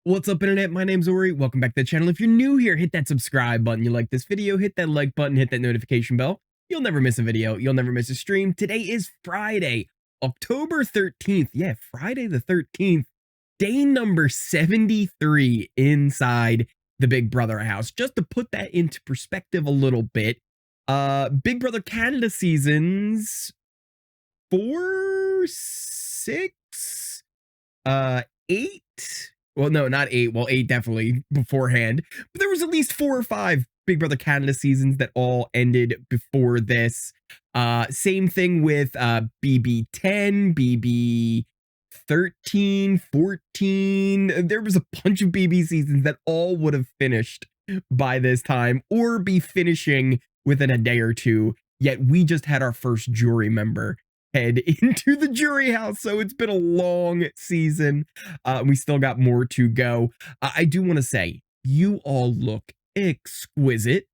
What's up, internet? My name's Ori. Welcome back to the channel. If you're new here, hit that subscribe button. You like this video, hit that like button, hit that notification bell. You'll never miss a video. You'll never miss a stream. Today is Friday, October 13th. Yeah, Friday the 13th. Day number 73 inside the Big Brother house. Just to put that into perspective a little bit, Big Brother Canada seasons 4, 6, 8. Well, no, not 8. Well, 8 definitely beforehand. But there was at least 4 or 5 Big Brother Canada seasons that all ended before this. Same thing with BB10, BB13, 14. There was a bunch of BB seasons that all would have finished by this time or be finishing within a day or two. Yet we just had our first jury member head into the jury house. So it's been a long season. We still got more to go. I do want to say, you all look exquisite.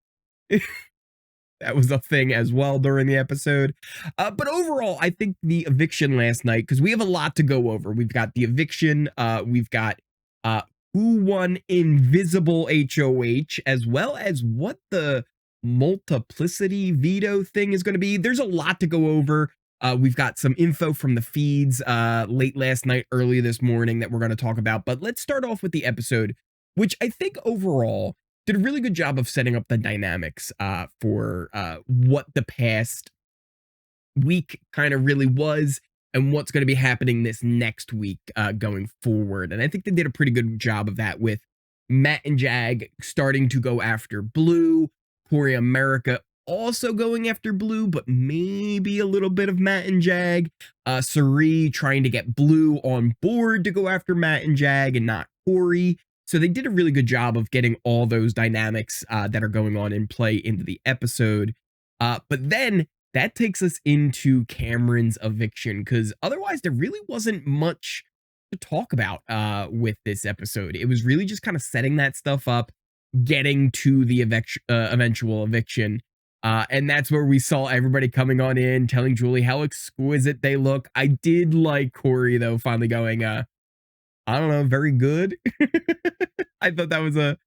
That was a thing as well during the episode. But overall, I think the eviction last night, because we have a lot to go over. We've got the eviction. We've got who won invisible HoH, as well as what the multiplicity veto thing is going to be. There's a lot to go over. We've got some info from the feeds late last night, early this morning that we're going to talk about. But let's start off with the episode, which I think overall did a really good job of setting up the dynamics for what the past week kind of really was and what's going to be happening this next week going forward. And I think they did a pretty good job of that with Matt and Jag starting to go after Blue, Cory America also going after Blue, but maybe a little bit of Matt and Jag. Cirie trying to get Blue on board to go after Matt and Jag and not Cory. So they did a really good job of getting all those dynamics that are going on in play into the episode. But then that takes us into Cameron's eviction, because otherwise there really wasn't much to talk about with this episode. It was really just kind of setting that stuff up, getting to the eventual eviction. And that's where we saw everybody coming on in, telling Julie how exquisite they look. I did like Cory, though, finally going, I don't know, very good. I thought that was a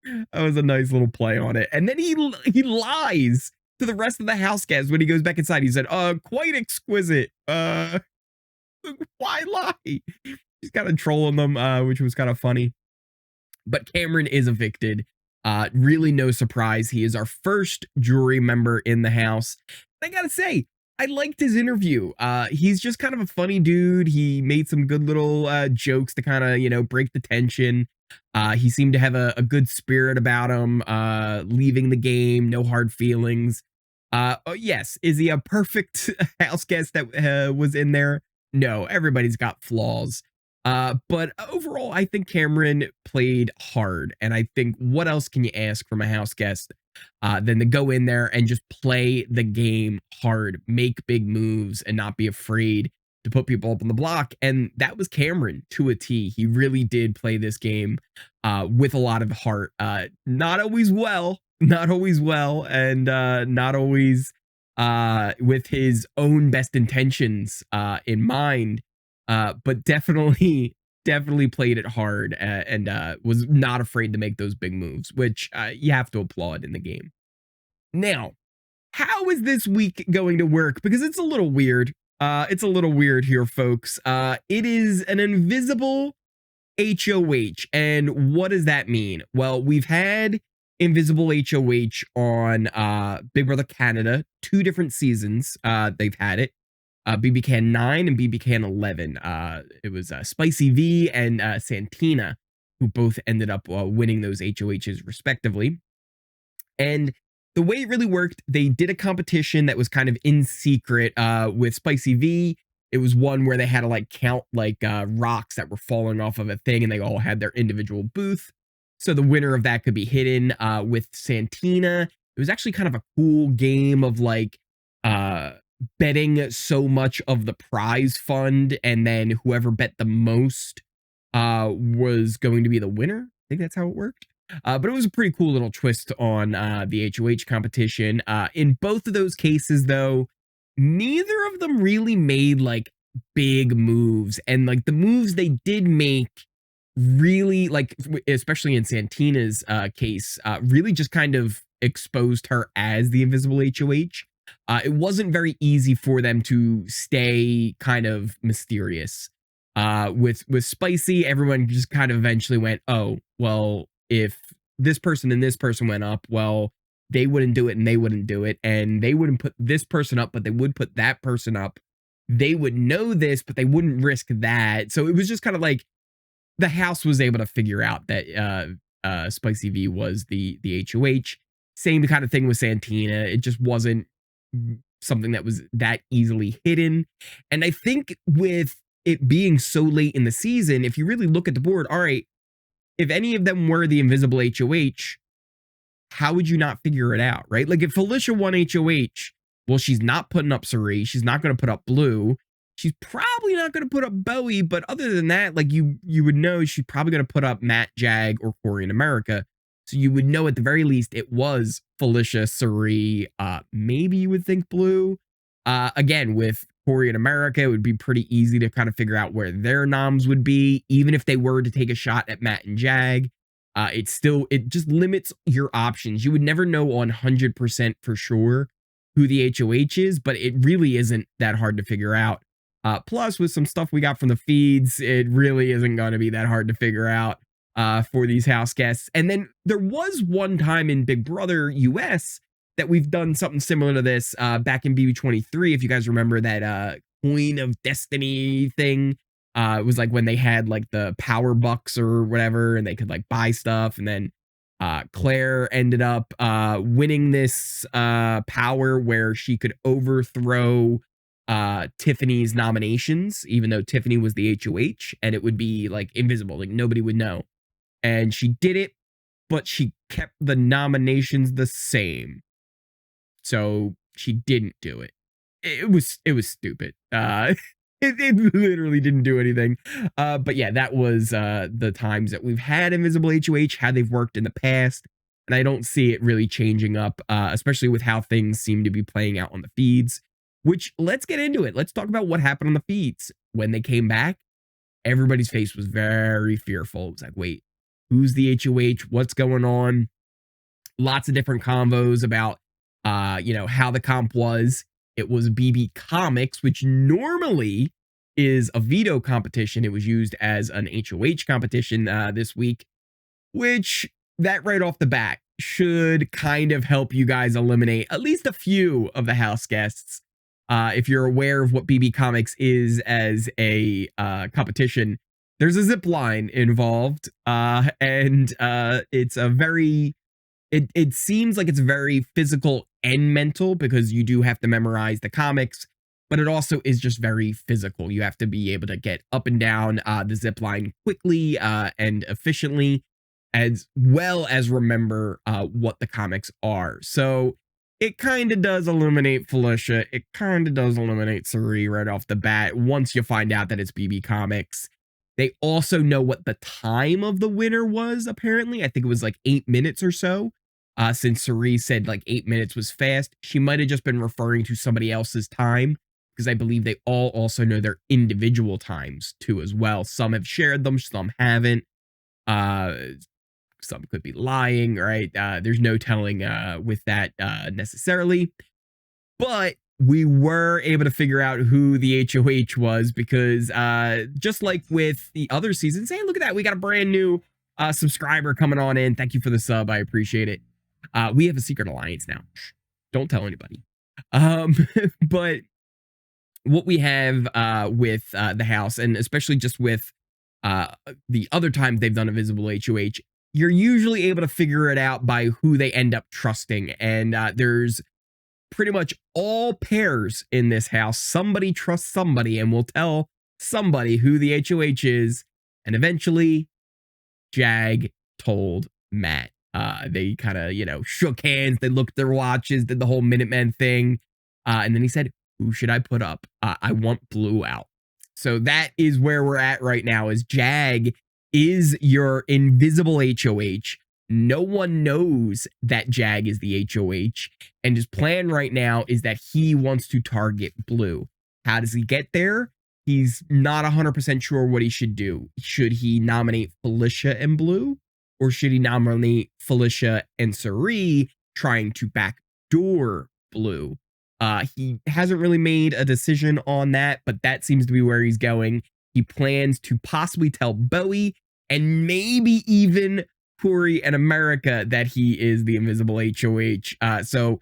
nice little play on it. And then he lies to the rest of the house guests when he goes back inside. He said, quite exquisite. Why lie? He's kind of trolling them, which was kind of funny. But Cameron is evicted. Really no surprise. He is our first jury member in the house. I gotta say, I liked his interview. He's just kind of a funny dude. He made some good little jokes to kind of, break the tension. He seemed to have a good spirit about him, leaving the game, no hard feelings. Oh, yes, is he a perfect house guest that was in there? No, everybody's got flaws. But overall, I think Cameron played hard. And I think what else can you ask from a house guest than to go in there and just play the game hard, make big moves, and not be afraid to put people up on the block. And that was Cameron to a T. He really did play this game with a lot of heart. Not always well, and not always with his own best intentions in mind. But definitely played it hard and was not afraid to make those big moves, which you have to applaud in the game. Now, how is this week going to work? Because it's a little weird. It's a little weird here, folks. It is an invisible HoH. And what does that mean? Well, we've had invisible HoH on Big Brother Canada, 2 different seasons. They've had it. BB Can 9 and BB Can 11. It was Spicy V and Santina, who both ended up winning those HoHs respectively. And the way it really worked, they did a competition that was kind of in secret with Spicy V. It was one where they had to count rocks that were falling off of a thing, and they all had their individual booth. So the winner of that could be hidden. With Santina, it was actually kind of a cool game of betting so much of the prize fund, and then whoever bet the most was going to be the winner. I think that's how it worked. But it was a pretty cool little twist on the HoH competition. In both of those cases, though, neither of them really made big moves, and the moves they did make really, like, especially in Santina's case, really just kind of exposed her as the invisible HOH. It wasn't very easy for them to stay kind of mysterious. With Spicy, everyone just kind of eventually went, oh, well, if this person and this person went up, well, they wouldn't do it and they wouldn't do it, and they wouldn't put this person up, but they would put that person up. They would know this, but they wouldn't risk that. So it was just kind of like the house was able to figure out that Spicy V was the HOH. Same kind of thing with Santina. It just wasn't something that was that easily hidden. And I think with it being so late in the season, if you really look at the board, all right, if any of them were the invisible HOH, how would you not figure it out, right? Like if Felicia won HOH, well, she's not putting up Cirie. She's not going to put up Blue. She's probably not going to put up Bowie, but other than that, like you would know she's probably going to put up Matt, Jag, or Cory in America. So you would know at the very least it was Felicia, Cirie, maybe you would think Blue. Again, with Cory in America, it would be pretty easy to kind of figure out where their noms would be, even if they were to take a shot at Matt and Jag. It just limits your options. You would never know 100% for sure who the HOH is, but it really isn't that hard to figure out. Plus, with some stuff we got from the feeds, it really isn't going to be that hard to figure out for these house guests. And then there was one time in Big Brother US that we've done something similar to this back in BB23. If you guys remember that Queen of Destiny thing, it was like when they had like the power bucks or whatever, and they could like buy stuff. And then Claire ended up winning this power where she could overthrow Tiffany's nominations, even though Tiffany was the HOH, and it would be like invisible, like nobody would know. And she did it, but she kept the nominations the same. So she didn't do it. It was stupid. It literally didn't do anything. But yeah, that was the times that we've had invisible HOH, how they've worked in the past. And I don't see it really changing up, especially with how things seem to be playing out on the feeds. Which, let's get into it. Let's talk about what happened on the feeds. When they came back, everybody's face was very fearful. It was like, wait, who's the HOH? What's going on? Lots of different convos about, how the comp was. It was BB Comics, which normally is a veto competition. It was used as an HOH competition this week, which that right off the bat should kind of help you guys eliminate at least a few of the house guests. If you're aware of what BB Comics is as a competition, there's a zip line involved, and it's a very, it seems like it's very physical and mental because you do have to memorize the comics, but it also is just very physical. You have to be able to get up and down the zip line quickly and efficiently, as well as remember what the comics are. So it kind of does eliminate Felicia. It kind of does eliminate Cirie right off the bat once you find out that it's BB Comics. They also know what the time of the winner was, apparently. I think it was like 8 minutes or so. Since Cirie said like 8 minutes was fast, she might have just been referring to somebody else's time, because I believe they all also know their individual times too as well. Some have shared them, some haven't. Some could be lying, right? There's no telling with that necessarily. But we were able to figure out who the HOH was because just like with the other seasons, hey, look at that. We got a brand new subscriber coming on in. Thank you for the sub. I appreciate it. We have a secret alliance now. Don't tell anybody. But what we have with the house, and especially just with the other times they've done a visible HOH, you're usually able to figure it out by who they end up trusting. And there's pretty much all pairs in this house. Somebody trusts somebody and will tell somebody who the HOH is. And eventually, Jag told Matt. They kind of, shook hands. They looked at their watches, did the whole Minutemen thing. And then he said, who should I put up? I want Blue out. So that is where we're at right now, is Jag is your invisible HOH. No one knows that Jag is the HOH. And his plan right now is that he wants to target Blue. How does he get there? He's not 100% sure what he should do. Should he nominate Felicia and Blue? Or should he nominate Felicia and Cirie, trying to backdoor Blue? He hasn't really made a decision on that, but that seems to be where he's going. He plans to possibly tell Bowie and maybe even Cory and America that he is the invisible HoH. So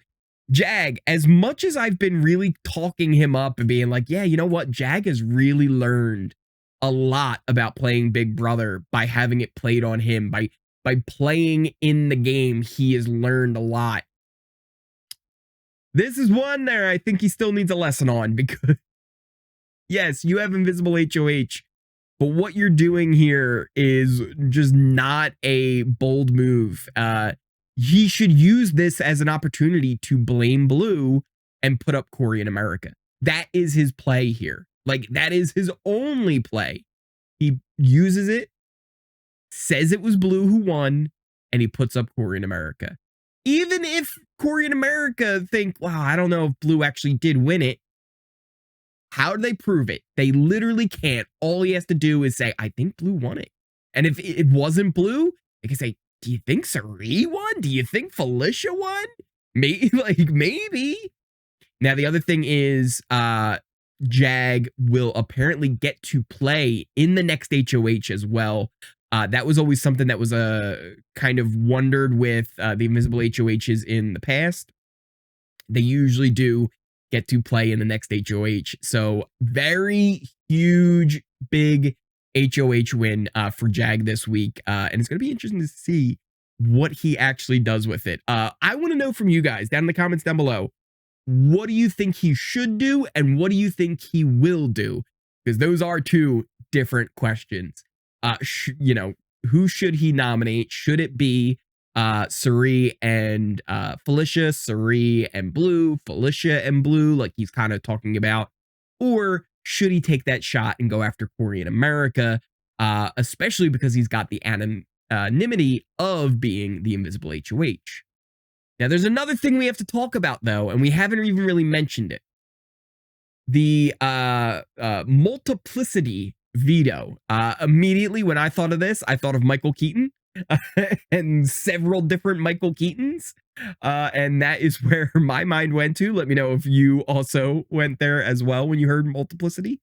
Jag, as much as I've been really talking him up and being like, yeah, you know what? Jag has really learned a lot about playing Big Brother by having it played on him. By playing in the game, he has learned a lot. This is one there I think he still needs a lesson on, because yes, you have invisible HoH, but what you're doing here is just not a bold move. He should use this as an opportunity to blame Blue and put up Cory in America. That is his play here. Like, that is his only play. He uses it, says it was Blue who won, and he puts up Cory in America. Even if Cory in America think, wow, I don't know if Blue actually did win it. How do they prove it? They literally can't. All he has to do is say, I think Blue won it. And if it wasn't Blue, they can say, do you think Cirie won? Do you think Felicia won? Maybe. Now, the other thing is, Jag will apparently get to play in the next HoH as well. That was always something that was kind of wondered with the invisible HoHs in the past. They usually do get to play in the next HoH. So very huge, big HoH win for Jag this week. And it's going to be interesting to see what he actually does with it. I want to know from you guys down in the comments down below. What do you think he should do? And what do you think he will do? Because those are two different questions. You know, who should he nominate? Should it be Cirie and Felicia, Cirie and Blue, Felicia and Blue, like he's kind of talking about? Or should he take that shot and go after Cory in America, especially because he's got the anonymity of being the invisible HoH? Now, there's another thing we have to talk about, though, and we haven't even really mentioned it. The multiplicity veto. Immediately when I thought of this, I thought of Michael Keaton and several different Michael Keatons. And that is where my mind went to. Let me know if you also went there as well when you heard multiplicity.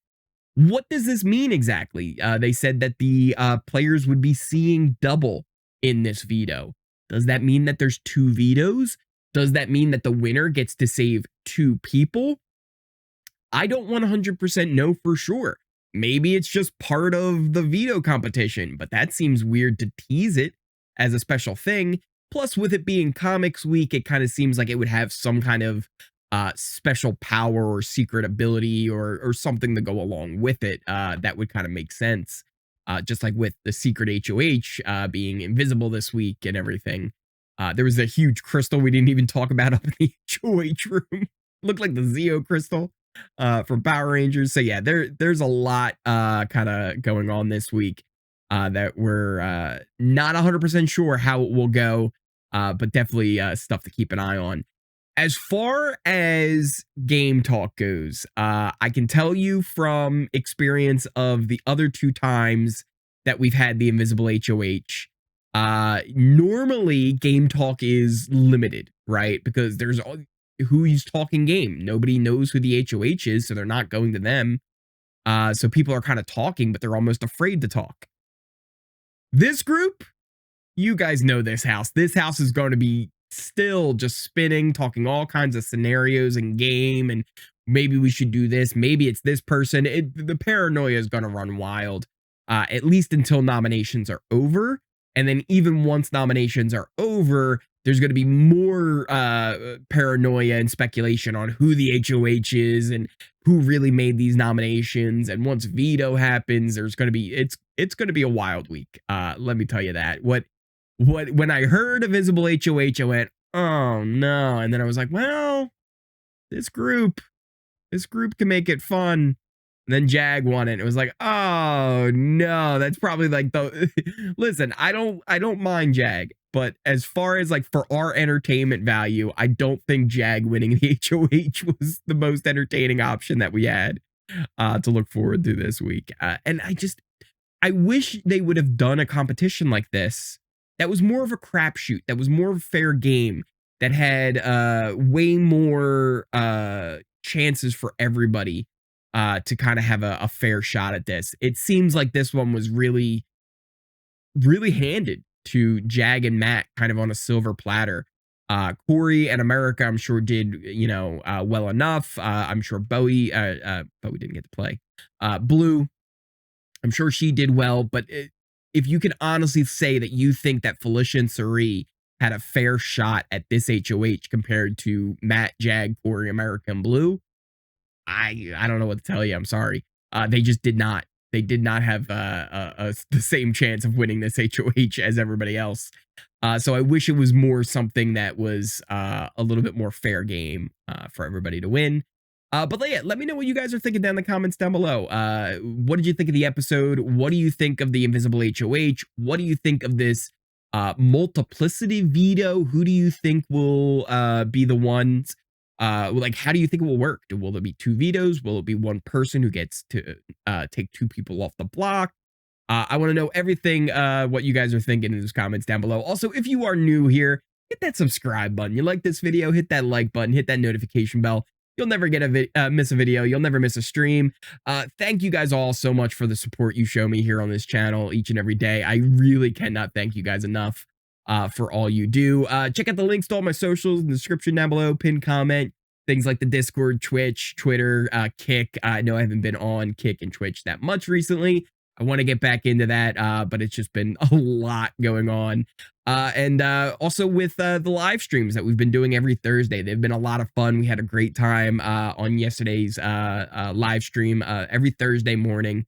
What does this mean exactly? They said that the players would be seeing double in this veto. Does that mean that there's two vetoes? Does that mean that the winner gets to save two people? I don't 100% know for sure. Maybe it's just part of the veto competition, but that seems weird to tease it as a special thing. Plus, with it being Comics Week, it kind of seems like it would have some kind of special power or secret ability or something to go along with it that would kind of make sense. Just like with the secret HoH being invisible this week and everything. There was a huge crystal we didn't even talk about up in the HoH room. Looked like the Zeo crystal from Power Rangers. So yeah, there's a lot kind of going on this week that we're not 100% sure how it will go, but definitely stuff to keep an eye on. As far as game talk goes, I can tell you from experience of the other two times that we've had the invisible HoH, normally game talk is limited, right? Because there's who's talking game. Nobody knows who the HoH is, so they're not going to them. So people are kind of talking, but they're almost afraid to talk. This group, you guys know this house. This house is going to be still just spinning, talking all kinds of scenarios and game, and maybe we should do this, maybe it's this person. The paranoia is going to run wild, at least until nominations are over. And then even once nominations are over, there's going to be more paranoia and speculation on who the HoH is and who really made these nominations. And once veto happens, there's going to be it's going to be a wild week. Let me tell you that. When I heard invisible HoH, I went, oh no. And then I was like, well, this group can make it fun. And then Jag won it. It was like, oh no, that's probably like the listen, I don't mind Jag, but as far as like for our entertainment value, I don't think Jag winning the HoH was the most entertaining option that we had. to look forward to this week. And I wish they would have done a competition like this that was more of a crapshoot, that was more of a fair game, that had way more chances for everybody to kind of have a fair shot at this. It seems like this one was really, really handed to Jag and Matt kind of on a silver platter. Cory and America, I'm sure, did, well enough. I'm sure Bowie didn't get to play. Blue, I'm sure she did well, but if you can honestly say that you think that Felicia and Cirie had a fair shot at this HoH compared to Matt, Jag, Cory, America, and Blue, I don't know what to tell you. I'm sorry. They just did not. They did not have the same chance of winning this HoH as everybody else. So I wish it was more something that was a little bit more fair game for everybody to win. But yeah, let me know what you guys are thinking down in the comments down below. What did you think of the episode? What do you think of the invisible HoH? What do you think of this multiplicity veto? Who do you think will be the ones? Like, how do you think it will work? Will there be 2 vetoes? Will it be one person who gets to take 2 people off the block? I want to know everything, what you guys are thinking in those comments down below. Also, if you are new here, hit that subscribe button. You like this video, hit that like button, hit that notification bell. You'll never miss a video. You'll never miss a stream. Thank you guys all so much for the support you show me here on this channel each and every day. I really cannot thank you guys enough for all you do. Check out the links to all my socials in the description down below, pinned comment, things like the Discord, Twitch, Twitter, Kick. I know I haven't been on Kick and Twitch that much recently. I want to get back into that, but it's just been a lot going on. And also with the live streams that we've been doing every Thursday. They've been a lot of fun. We had a great time on yesterday's live stream every Thursday morning.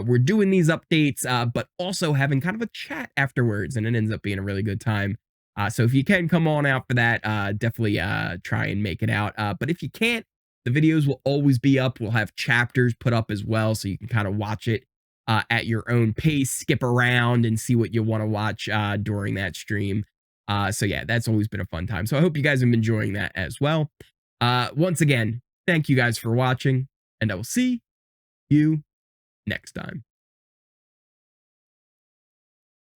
We're doing these updates, but also having kind of a chat afterwards, and it ends up being a really good time. So if you can come on out for that, definitely try and make it out. But if you can't, the videos will always be up. We'll have chapters put up as well, so you can kind of watch it at your own pace, skip around and see what you want to watch during that stream. So yeah, that's always been a fun time. So I hope you guys have been enjoying that as well. Once again, thank you guys for watching, and I will see you next time.